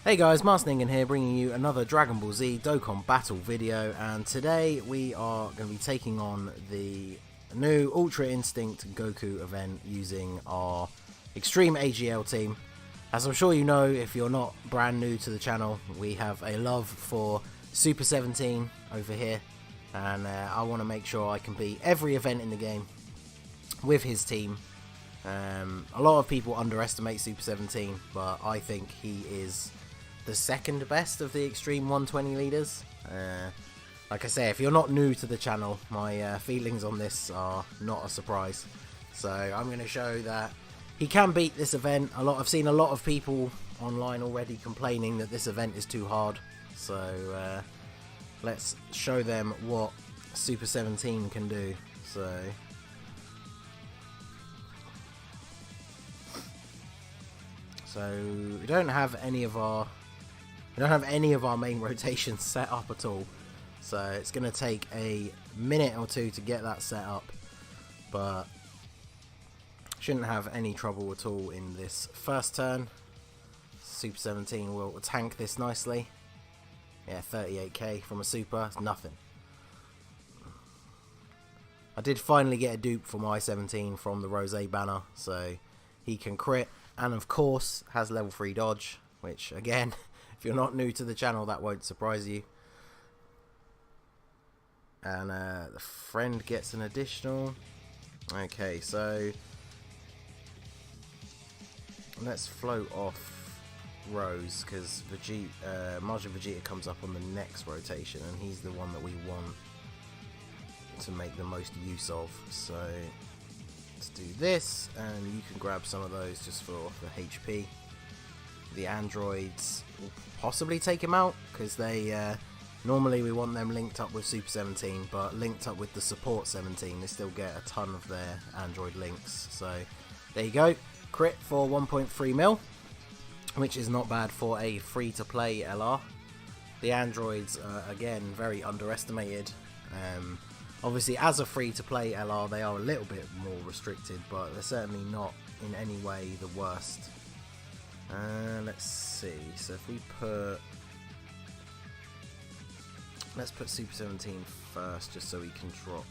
Hey guys, Marsningen here, bringing you another Dragon Ball Z Dokkan battle video, and today we are going to be taking on the new Ultra Instinct Goku event using our Extreme AGL team. As I'm sure you know, if you're not brand new to the channel, we have a love for Super 17 over here, and I want to make sure I can beat every event in the game with his team. A lot of people underestimate Super 17, but I think he is the second best of the Extreme 120 leaders. Like I say, if you're not new to the channel, my feelings on this are not a surprise. So I'm going to show that he can beat this event. I've seen a lot of people online already complaining that this event is too hard. So let's show them what Super 17 can do. So we don't have any of our main rotations set up at all, so it's going to take a minute or two to get that set up, but shouldn't have any trouble at all in this first turn. Super 17 will tank this nicely. Yeah, 38k from a super, it's nothing. I did finally get a dupe for my 17 from the Rose banner, so he can crit, and of course has level 3 dodge, which again, if you're not new to the channel, that won't surprise you. And the friend gets an additional. Okay, so let's float off Rose, because Majin Vegeta comes up on the next rotation, and he's the one that we want to make the most use of. So let's do this, and you can grab some of those just for the HP. The androids will possibly take him out, because they normally we want them linked up with Super 17, but linked up with the support 17 they still get a ton of their android links. So there you go, crit for 1.3 mil, which is not bad for a free to play LR. The androids are again very underestimated. Obviously as a free to play LR they are a little bit more restricted, but they're certainly not in any way the worst. Let's see, so if we let's put Super 17 first, just so we can drop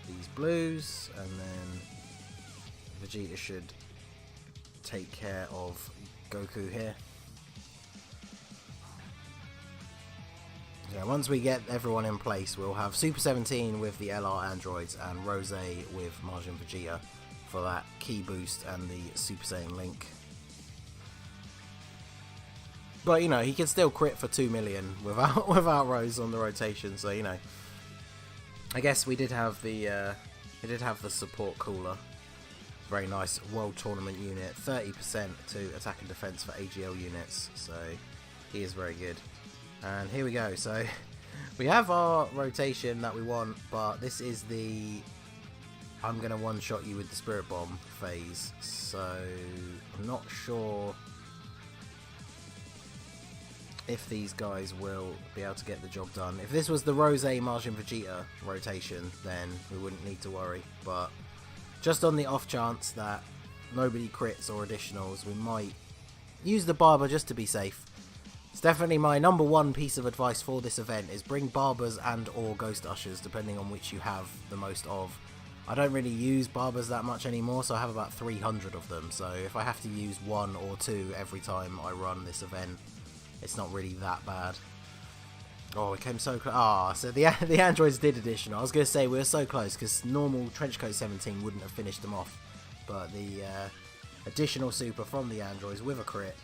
these blues, and then Vegeta should take care of Goku here. Yeah, once we get everyone in place, we'll have Super 17 with the LR androids and Rose with Majin Vegeta for that key boost and the Super Saiyan link. But you know, he can still crit for 2 million without Rose on the rotation. So you know, I guess we did have the support cooler. Very nice World Tournament unit, 30% to attack and defense for AGL units. So he is very good. And here we go. So we have our rotation that we want, but this is the I'm gonna one-shot you with the Spirit Bomb phase. So I'm not sure if these guys will be able to get the job done. If this was the Rose Majin Vegeta rotation, then we wouldn't need to worry, but just on the off chance that nobody crits or additionals, we might use the Barber just to be safe. It's definitely my number one piece of advice for this event, is bring Barbers and or Ghost Ushers, depending on which you have the most of. I don't really use Barbers that much anymore, so I have about 300 of them, so if I have to use 1 or 2 every time I run this event, it's not really that bad. Oh, it came so close. So the androids did additional. I was going to say we were so close, because normal Trenchcoat 17 wouldn't have finished them off. But the additional super from the androids with a crit.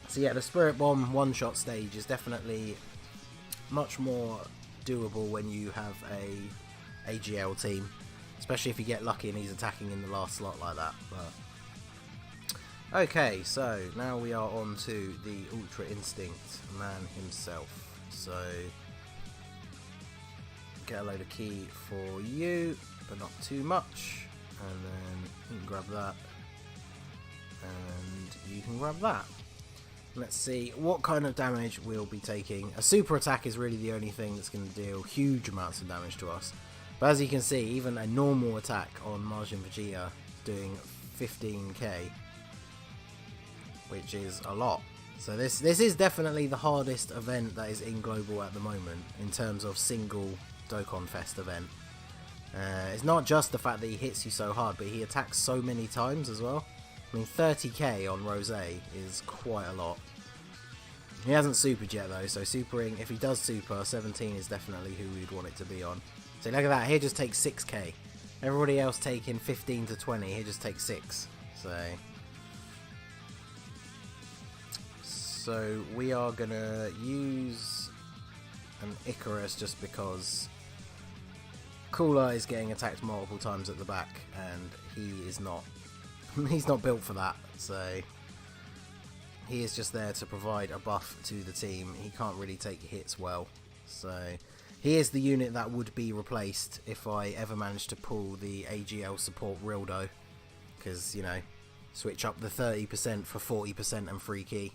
So yeah, the Spirit Bomb one-shot stage is definitely much more doable when you have a AGL team. Especially if you get lucky and he's attacking in the last slot like that. But okay, so now we are on to the Ultra Instinct man himself. So get a load of key for you, but not too much. And then you can grab that, and you can grab that. Let's see what kind of damage we'll be taking. A super attack is really the only thing that's going to deal huge amounts of damage to us. But as you can see, even a normal attack on Majin Vegeta doing 15k which is a lot. So this is definitely the hardest event that is in Global at the moment in terms of single Dokkan Fest event. It's not just the fact that he hits you so hard, but he attacks so many times as well. I mean, 30k on Rose is quite a lot. He hasn't supered yet though, so supering, if he does super, 17 is definitely who we'd want it to be on. So look at that, he just takes 6k. Everybody else taking 15 to 20, he just takes 6. So we are gonna use an Icarus just because Cooler is getting attacked multiple times at the back, and he is not. He's not built for that. So he is just there to provide a buff to the team. He can't really take hits well. So he is the unit that would be replaced if I ever managed to pull the AGL support Rildo, because you know, switch up the 30% for 40% and free key.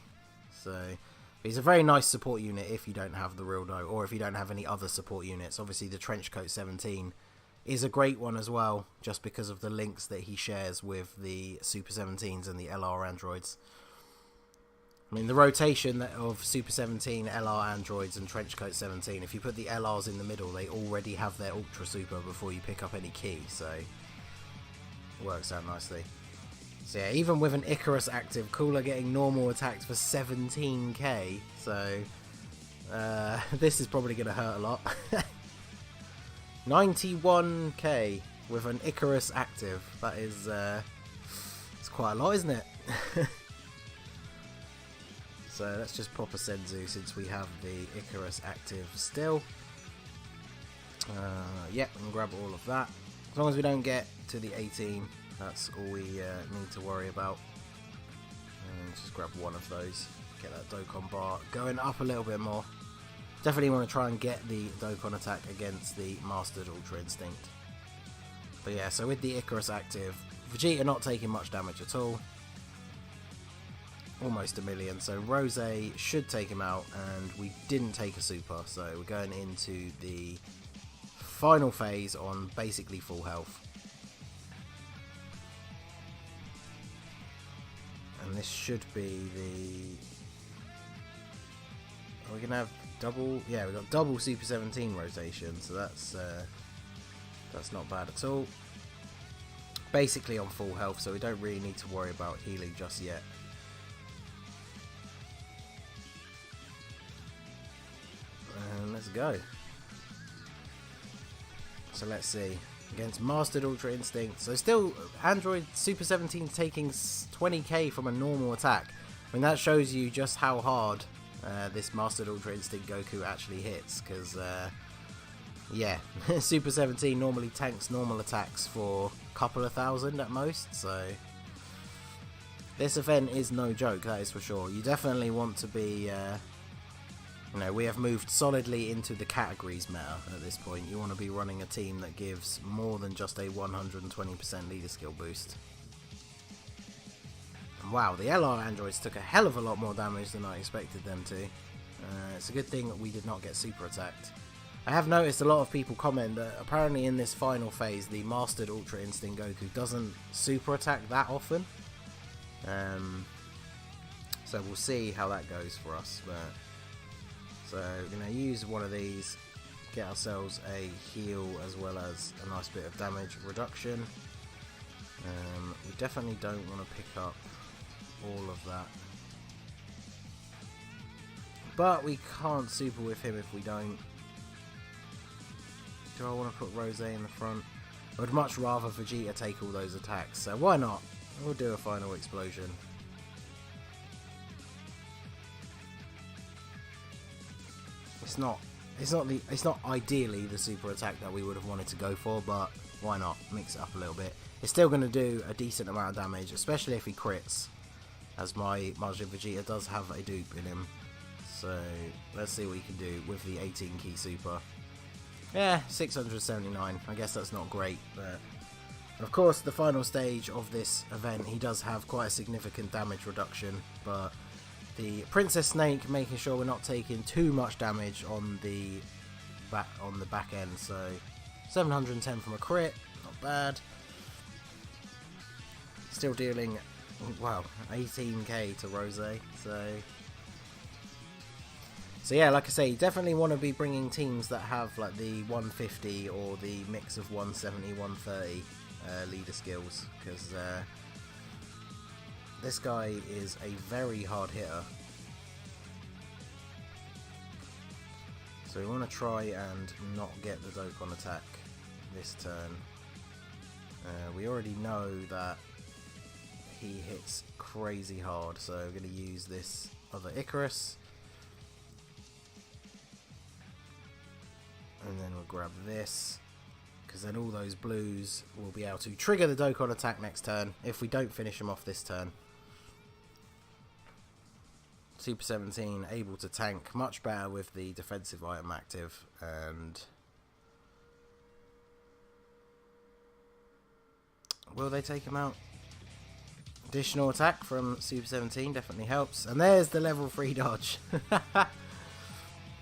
So he's a very nice support unit if you don't have the Rildo, or if you don't have any other support units. Obviously the Trenchcoat 17 is a great one as well, just because of the links that he shares with the Super 17s and the LR androids. I mean, the rotation of Super 17, LR androids and Trenchcoat 17, if you put the LRs in the middle, they already have their Ultra Super before you pick up any key, so it works out nicely. So yeah, even with an Icarus active, Cooler getting normal attacks for 17k, so this is probably going to hurt a lot. 91k with an Icarus active, that is it's quite a lot, isn't it? So let's just pop a Senzu since we have the Icarus active still. Yeah, and grab all of that. As long as we don't get to the 18, that's all we need to worry about. And just grab one of those, get that Dokkan bar going up a little bit more. Definitely want to try and get the Dokkan attack against the Mastered Ultra Instinct. But yeah, so with the Icarus active, Vegeta not taking much damage at all. Almost a million, so Rose should take him out, and we didn't take a super, so we're going into the final phase on basically full health. And this should be the... Are we going to have double? Yeah, we've got double Super 17 rotation, so that's not bad at all. Basically on full health, so we don't really need to worry about healing just yet. And let's go. So let's see. Against Mastered Ultra Instinct. So still, Android Super 17 taking 20k from a normal attack. I mean, that shows you just how hard this Mastered Ultra Instinct Goku actually hits. Because, yeah, Super 17 normally tanks normal attacks for a couple of thousand at most. So this event is no joke, that is for sure. You definitely want to be... You know, we have moved solidly into the categories meta at this point. You want to be running a team that gives more than just a 120% leader skill boost. And wow, the LR androids took a hell of a lot more damage than I expected them to. It's a good thing that we did not get super attacked. I have noticed a lot of people comment that apparently in this final phase, the Mastered Ultra Instinct Goku doesn't super attack that often. So we'll see how that goes for us. But so we're going to use one of these, get ourselves a heal as well as a nice bit of damage reduction. We definitely don't want to pick up all of that. But we can't super with him if we don't. Do I want to put Rose in the front? I would much rather Vegeta take all those attacks, so why not? We'll do a final explosion. It's not ideally the super attack that we would have wanted to go for, but why not? Mix it up a little bit. It's still going to do a decent amount of damage, especially if he crits, as my Majin Vegeta does have a dupe in him. So let's see what he can do with the 18 key super. Yeah, 679. I guess that's not great, but of course the final stage of this event, he does have quite a significant damage reduction, but the Princess Snake making sure we're not taking too much damage on the back end. So 710 from a crit, not bad. Still dealing Wow, 18k to Rose. So yeah, like I say, you definitely want to be bringing teams that have like the 150 or the mix of 170, 130 leader skills, because this guy is a very hard hitter. So we want to try and not get the Dokkan attack this turn. We already know that he hits crazy hard, so we're going to use this other Icarus. And then we'll grab this, because then all those blues will be able to trigger the Dokkan attack next turn if we don't finish him off this turn. Super 17 able to tank much better with the defensive item active, and will they take him out? Additional attack from Super 17 definitely helps, and there's the level 3 dodge.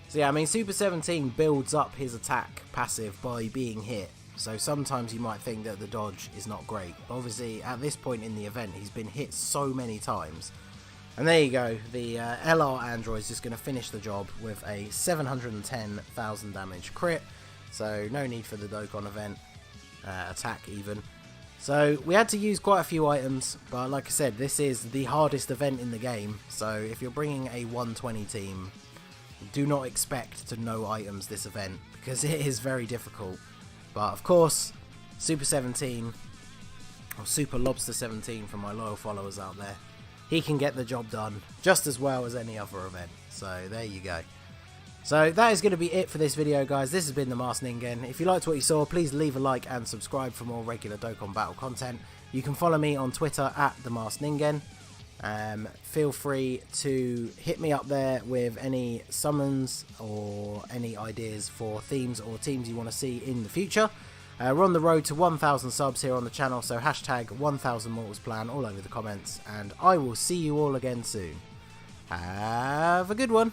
So yeah, I mean, Super 17 builds up his attack passive by being hit, so sometimes you might think that the dodge is not great. Obviously, at this point in the event, he's been hit so many times. And there you go, the LR Android is just going to finish the job with a 710,000 damage crit, so no need for the Dokkan event attack even. So we had to use quite a few items, but like I said, this is the hardest event in the game, so if you're bringing a 120 team, do not expect to know items this event, because it is very difficult. But of course, Super 17, or Super Lobster 17 for my loyal followers out there, he can get the job done just as well as any other event. So there you go. So that is going to be it for this video, guys. This has been the Masked Ningen. If you liked what you saw, please leave a like and subscribe for more regular Dokkan Battle content. You can follow me on Twitter at the Masked Ningen. Feel free to hit me up there with any summons or any ideas for themes or teams you want to see in the future. We're on the road to 1,000 subs here on the channel, so hashtag 1000 Mortals Plan all over the comments, and I will see you all again soon. Have a good one.